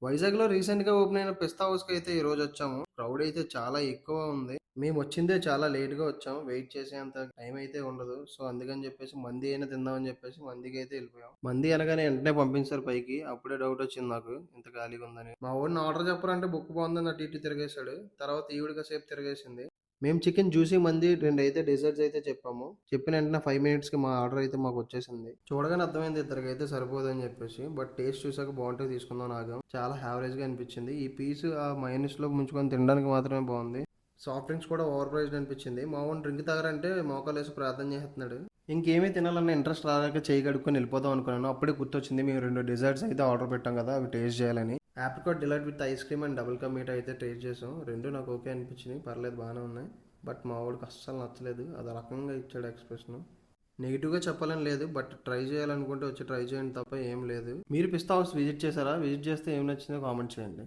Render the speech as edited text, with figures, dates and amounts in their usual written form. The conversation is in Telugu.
వైజాగ్‌లో రీసెంట్‌గా ఓపెన్ అయిన పిస్తా హౌస్‌కైతే ఈరోజొచ్చాము. క్రౌడ్ అయితే చాలా ఎక్కువ ఉంది. మేమొచ్చిందే చాలా లేట్‌గా వచ్చాం. వెయిట్ చేసేంత టైం అయితే ఉండదు. సో, అందుకని చెప్పేసి మంది అయినా తిందామని చెప్పేసి మందికైతే ఎళ్ళిపోయాం. మంది అనగానే వెంటనే పంపించారు పైకి. అప్పుడే డౌటొచ్చింది నాకు ఇంత ఖాళీగా ఉందని. మా వోడిని ఆర్డర్ చెప్పరంటే బుక్ బావుందని అటు ఇటు తిరిగేసాడు. తర్వాత ఈవిడ కాసేపు తిరిగేసింది. మేము చికెన్ జ్యూసీ మంది రెండైతే డెజర్ట్స్ అయితే చెప్పాము. చెప్పిన వెంటనే 5 మినిట్స్‌కి మా ఆర్డర్ అయితే మాకొచ్చేసింది. చూడగానే అర్థమైంది ఇద్దరికైతే సరిపోదని చెప్పేసి. బట్ టేస్ట్ చూసాక బావుంటే తీసుకుందాం అని ఆగాం. చాలా యావరేజ్‌గా అనిపించింది. ఈ పీస్ ఆ మయోనీస్‌లో ముంచుకొని తినడానికి మాత్రమే బావుంది. సాఫ్ట్ డ్రింక్స్ కూడా ఓవర్ ప్రైస్డ్ అనిపించింది. మా వాడు డ్రింక్ తాగరంటే మోకాలేసి ప్రార్థన చేస్తున్నాడు. ఇంకేమీ తినాలన్న ఇంట్రెస్ట్ రాలేక చేయి కడుక్కొని వెళ్ళిపోదాం అనుకున్నాను. అప్పుడే గుర్తొచ్చింది మేము 2 డెజర్ట్స్ అయితే ఆర్డర్ పెట్టాం కదా! అవి టేస్ట్ చేయాలని. Apricot delight with ice cream and double ka meetha అయితే టేస్ట్ చేసాం. 2 నాకు ఓకే అనిపించినాయి. పర్లేదు బాగానే ఉన్నాయి. బట్ మా వాడికి అస్సలు నచ్చలేదు. అది రకంగా ఇచ్చాడు ఎక్స్‌ప్రెషన్. నెగిటివ్‌గా చెప్పాలని లేదు. బట్ ట్రై చేయాలనుకుంటే వచ్చి ట్రై చేయండి తప్ప ఏం లేదు. మీరు పిస్తా హౌస్ విజిట్ చేశారా? విజిట్ చేస్తే ఏం నచ్చిందో కామెంట్ చేయండి.